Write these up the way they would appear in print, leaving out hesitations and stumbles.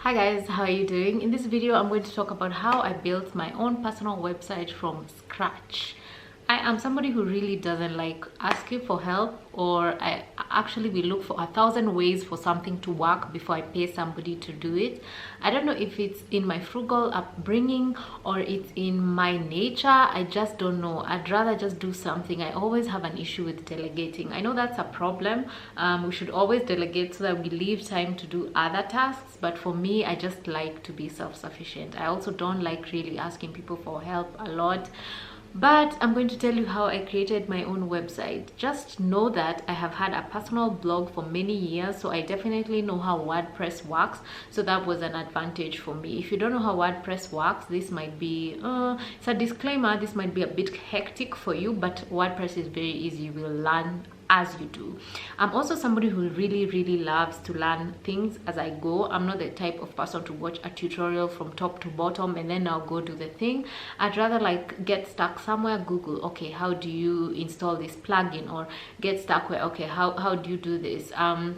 Hi guys, how are you doing? In this video, I'm going to talk about how I built my own personal website from scratch. I am somebody who really doesn't like asking for help, or I actually will look for 1,000 ways for something to work before I pay somebody to do it. I don't know if it's in my frugal upbringing or it's in my nature. I just don't know. I'd rather just do something. I always have an issue with delegating. I know that's a problem. We should always delegate so that we leave time to do other tasks, but for me, I just like to be self-sufficient. I also don't like really asking people for help a lot. But I'm going to tell you how I created my own website. Just know that I have had a personal blog for many years, so I definitely know how WordPress works. So that was an advantage for me. If you don't know how WordPress works, this might be, it's a disclaimer, this might be a bit hectic for you, but WordPress is very easy. You will learn as you do. I'm also somebody who really loves to learn things as I go. I'm not the type of person to watch a tutorial from top to bottom and then I'll go do the thing. I'd rather like get stuck somewhere, Google, okay, how do you install this plugin, or get stuck where, okay, how do you do this?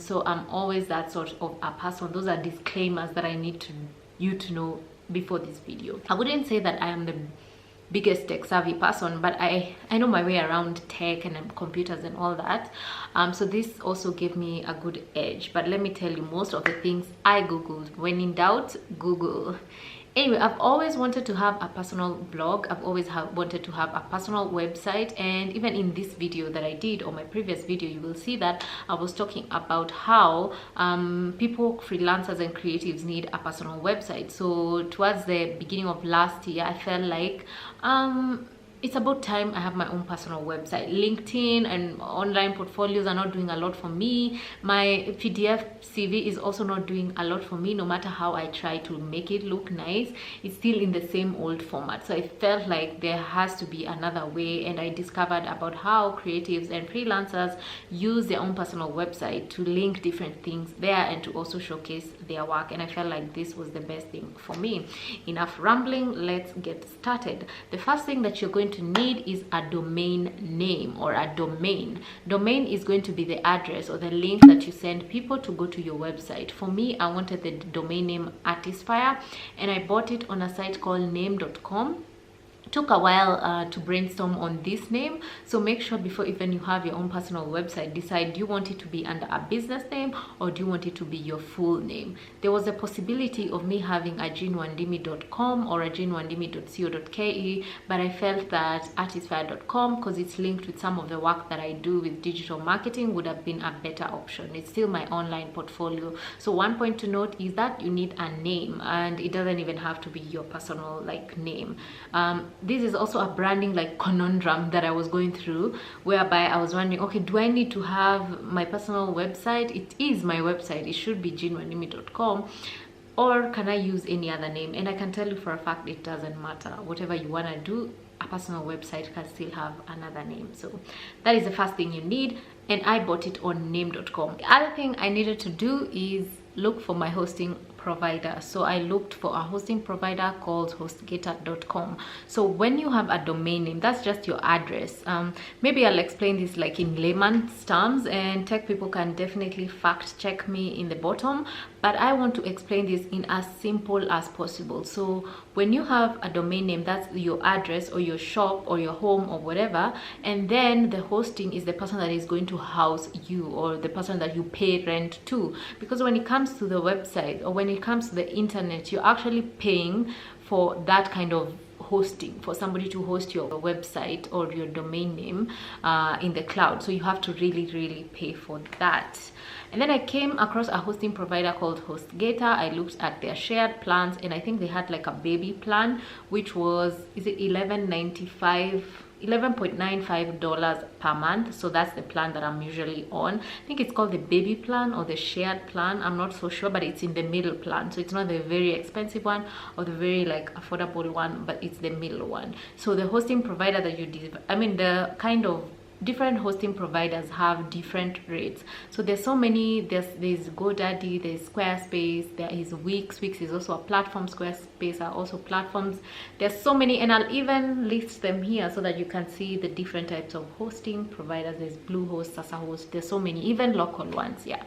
So I'm always that sort of a person. Those are disclaimers that I need you to know before this video. I wouldn't say that I am the biggest tech savvy person, but I know my way around tech and computers and all that. So this also gave me a good edge. But let me tell you, most of the things I googled. When in doubt, Google. Anyway, I've always wanted to have a personal blog. I've always wanted to have a personal website, and even in this video that I did, or my previous video, you will see that I was talking about how people, freelancers and creatives, need a personal website. So towards the beginning of last year, I felt like it's about time I have my own personal website. LinkedIn and online portfolios are not doing a lot for me. My PDF CV is also not doing a lot for me. No matter how I try to make it look nice, it's still in the same old format. So I felt like there has to be another way, and I discovered about how creatives and freelancers use their own personal website to link different things there and to also showcase their work. And I felt like this was the best thing for me. Enough rambling, let's get started. The first thing that you're going to need is a domain name, or a domain. Domain is going to be the address or the link that you send people to go to your website. For me, I wanted the domain name Artisfire, and I bought it on a site called name.com. Took a while to brainstorm on this name, so make sure before even you have your own personal website, decide, do you want it to be under a business name or do you want it to be your full name? There was a possibility of me having a jeanwandimi.com or a jeanwandimi.co.ke, but I felt that artisfire.com, because it's linked with some of the work that I do with digital marketing, would have been a better option. It's still my online portfolio. So one point to note is that you need a name, and it doesn't even have to be your personal like name. This is also a branding like conundrum that I was going through, whereby I was wondering, okay, do I need to have my personal website? It is my website, it should be jeanwandimi.com, or can I use any other name? And I can tell you for a fact it doesn't matter. Whatever you want to do, a personal website can still have another name. So that is the first thing you need, and I bought it on name.com. The other thing I needed to do is look for my hosting provider. So I looked for a hosting provider called hostgator.com. So when you have a domain name, that's just your address. Maybe I'll explain this like in layman's terms, and tech people can definitely fact check me in the bottom, but I want to explain this in as simple as possible. So when you have a domain name, that's your address or your shop or your home or whatever, and then the hosting is the person that is going to house you, or the person that you pay rent to. Because when it comes to the website, or when it comes to the internet, you're actually paying for that kind of hosting, for somebody to host your website or your domain name in the cloud. So you have to really pay for that. And then I came across a hosting provider called HostGator. I looked at their shared plans, and I think they had like a baby plan, which was, is it $11.95 per month. So that's the plan that I'm usually on. I think it's called the baby plan or the shared plan, I'm not so sure, but it's in the middle plan. So it's not the very expensive one or the very like affordable one, but it's the middle one. So the hosting provider that you did, I mean, the kind of different hosting providers have different rates. So there's so many. There's GoDaddy, there's Squarespace, there is Wix. Wix is also a platform. Squarespace are also platforms. There's so many, and I'll even list them here so that you can see the different types of hosting providers. There's Bluehost, SasaHost. There's so many, even local ones. Yeah,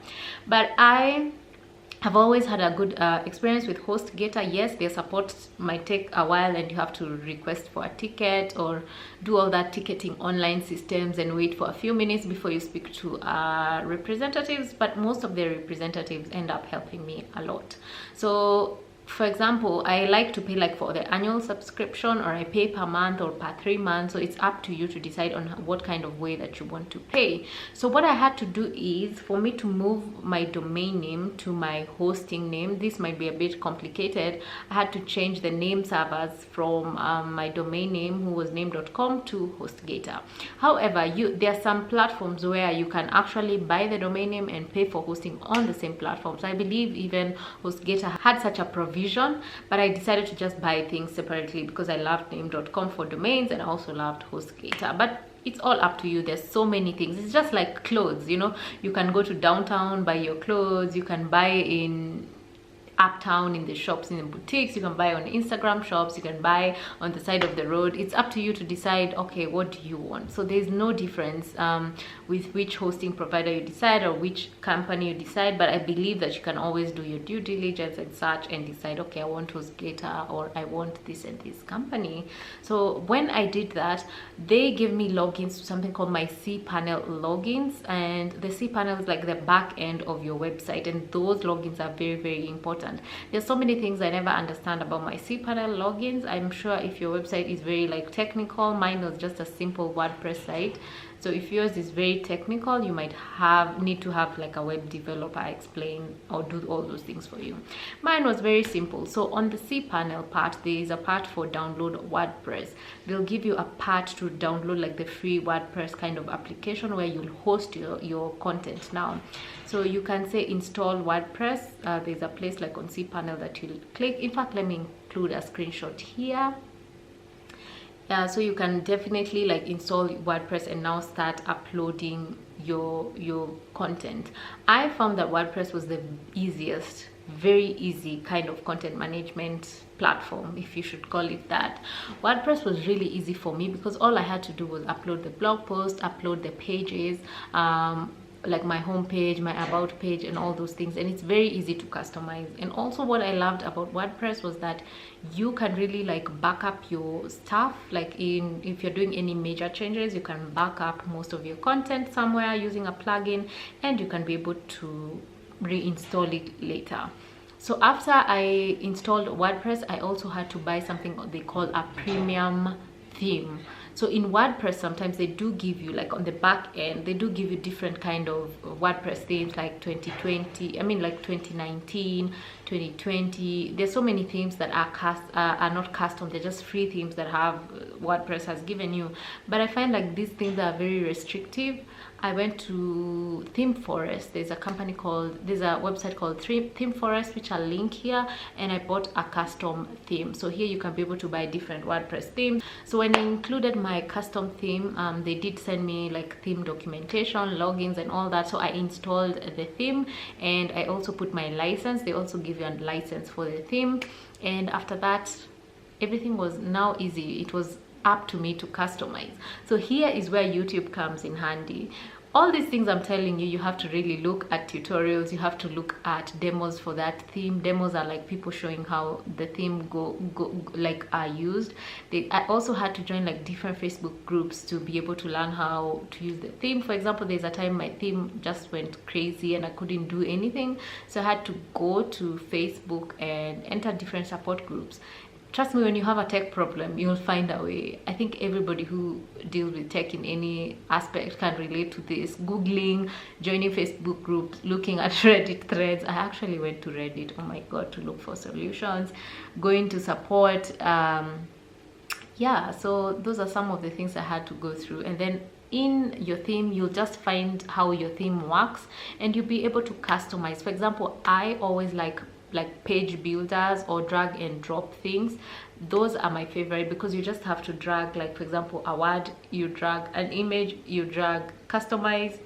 but I I've always had a good experience with HostGator. Yes, their support might take a while and you have to request for a ticket or do all that ticketing online systems and wait for a few minutes before you speak to representatives, but most of their representatives end up helping me a lot. So for example, I like to pay like for the annual subscription, or I pay per month or per 3 months. So it's up to you to decide on what kind of way that you want to pay. So what I had to do is, for me to move my domain name to my hosting name, this might be a bit complicated. I had to change the name servers from my domain name, who was name.com, to HostGator. However, there are some platforms where you can actually buy the domain name and pay for hosting on the same platform. So I believe even HostGator had such a provision, but I decided to just buy things separately because I loved name.com for domains and I also loved HostGator. But it's all up to you. There's so many things. It's just like clothes, you know, you can go to downtown, buy your clothes, you can buy in uptown in the shops, in the boutiques, you can buy on Instagram shops, you can buy on the side of the road. It's up to you to decide, okay, what do you want? So there's no difference with which hosting provider you decide or which company you decide, but I believe that you can always do your due diligence and search and decide, okay, I want HostGator or I want this and this company. So when I did that, they gave me logins to something called my cPanel logins, and the cPanel is like the back end of your website, and those logins are very, very important. There's so many things I never understand about my cPanel logins. I'm sure if your website is very like technical, mine was just a simple WordPress site. So if yours is very technical, you might need to have like a web developer explain or do all those things for you. Mine was very simple. So on the cPanel part, there is a part for download WordPress. They'll give you a part to download like the free WordPress kind of application where you'll host your content now. So you can say install WordPress. There's a place like on cPanel that you'll click. In fact, let me include a screenshot here. So you can definitely like install WordPress and now start uploading your content. I found that WordPress was the easiest, very easy kind of content management platform, if you should call it that. WordPress was really easy for me because all I had to do was upload the blog post, upload the pages, like my home page, my about page, and all those things, and it's very easy to customize. And also what I loved about WordPress was that you can really like back up your stuff. Like if you're doing any major changes, you can back up most of your content somewhere using a plugin, and you can be able to reinstall it later. So after I installed WordPress, I also had to buy something they call a premium theme. So in WordPress, sometimes they do give you, like on the back end, they do give you different kind of WordPress themes, like 2019, 2020. There's so many themes that are not custom. They're just free themes that WordPress has given you. But I find like these things are very restrictive. I went to ThemeForest. There's a website called ThemeForest, which I'll link here, and I bought a custom theme. So here you can be able to buy different WordPress themes. So when I included my custom theme, they did send me like theme documentation, logins, and all that. So I installed the theme, and I also put my license. They also give you a license for the theme, and after that, everything was now easy. It was up to me to customize. So here is where YouTube comes in handy. All these things I'm telling you, you have to really look at tutorials, you have to look at demos for that theme. Demos are like people showing how the theme are used. I also had to join like different Facebook groups to be able to learn how to use the theme. For example, there's a time my theme just went crazy and I couldn't do anything, so I had to go to Facebook and enter different support groups. Trust me, when you have a tech problem, you'll find a way. I think everybody who deals with tech in any aspect can relate to this. Googling, joining Facebook groups, looking at Reddit threads. I actually went to Reddit, oh my god, to look for solutions, going to support. Yeah, so those are some of the things I had to go through. And then in your theme, you'll just find how your theme works and you'll be able to customize. For example, I always like page builders or drag and drop things. Those are my favorite because you just have to drag, like for example, a word, you drag an image, you drag, customize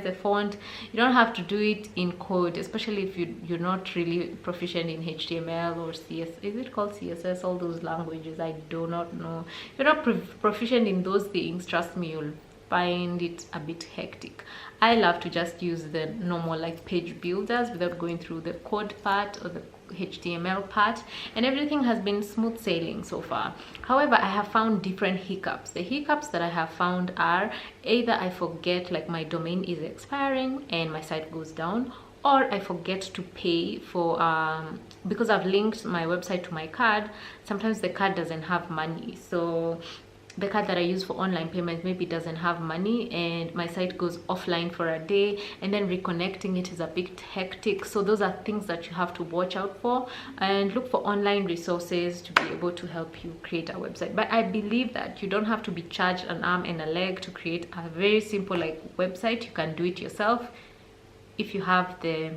the font. You don't have to do it in code, especially if you're not really proficient in HTML or CSS. Is it called CSS? All those languages, I do not know. If you're not proficient in those things, trust me, you'll find it a bit hectic. I love to just use the normal like page builders without going through the code part or the HTML part, and everything has been smooth sailing so far. However, I have found different hiccups. The hiccups that I have found are either I forget like my domain is expiring and my site goes down, or I forget to pay for because I've linked my website to my card. Sometimes the card doesn't have money, so the card that I use for online payments maybe doesn't have money, and my site goes offline for a day, and then reconnecting it is a bit hectic. So those are things that you have to watch out for, and look for online resources to be able to help you create a website. But I believe that you don't have to be charged an arm and a leg to create a very simple like website. You can do it yourself if you have the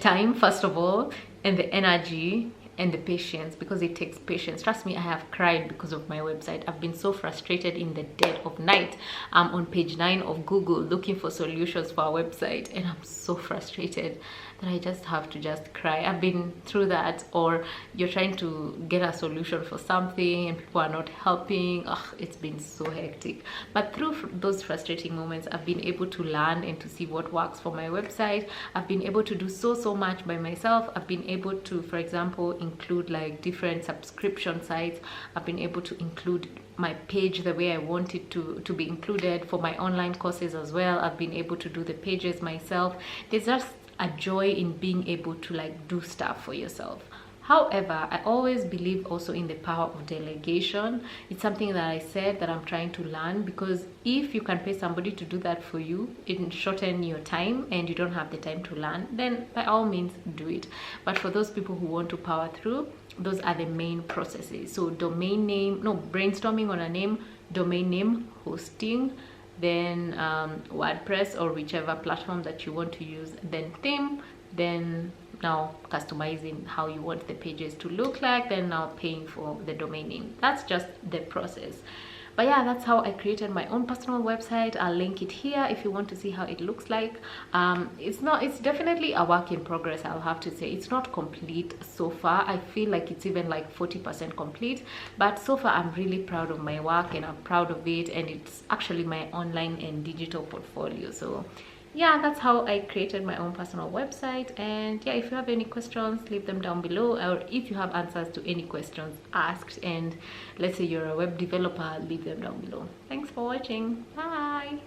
time, first of all, and the energy and the patience, because it takes patience. Trust me, I have cried because of my website. I've been so frustrated in the dead of night. I'm on page 9 of Google looking for solutions for a website, and I'm so frustrated that I just have to just cry. I've been through that. Or you're trying to get a solution for something and people are not helping. Ugh, it's been so hectic. But through those frustrating moments, I've been able to learn and to see what works for my website. I've been able to do so much by myself. I've been able to, for example, include like different subscription sites. I've been able to include my page the way I want it to be included for my online courses as well. I've been able to do the pages myself. There's just a joy in being able to like do stuff for yourself. However, I always believe also in the power of delegation. It's something that I said that I'm trying to learn, because if you can pay somebody to do that for you, it can shorten your time and you don't have the time to learn, then by all means do it. But for those people who want to power through, those are the main processes. So domain name, no, brainstorming on a name, domain name, hosting, then WordPress or whichever platform that you want to use, then theme, then now customizing how you want the pages to look like, then now paying for the domain name. That's just the process. But yeah, that's how I created my own personal website. I'll link it here if you want to see how it looks like. It's definitely a work in progress, I'll have to say. It's not complete so far. I feel like it's even like 40% complete, but so far I'm really proud of my work and I'm proud of it, and it's actually my online and digital portfolio. So yeah, that's how I created my own personal website. And yeah, if you have any questions, leave them down below, or if you have answers to any questions asked, and let's say you're a web developer, leave them down below. Thanks for watching. Bye.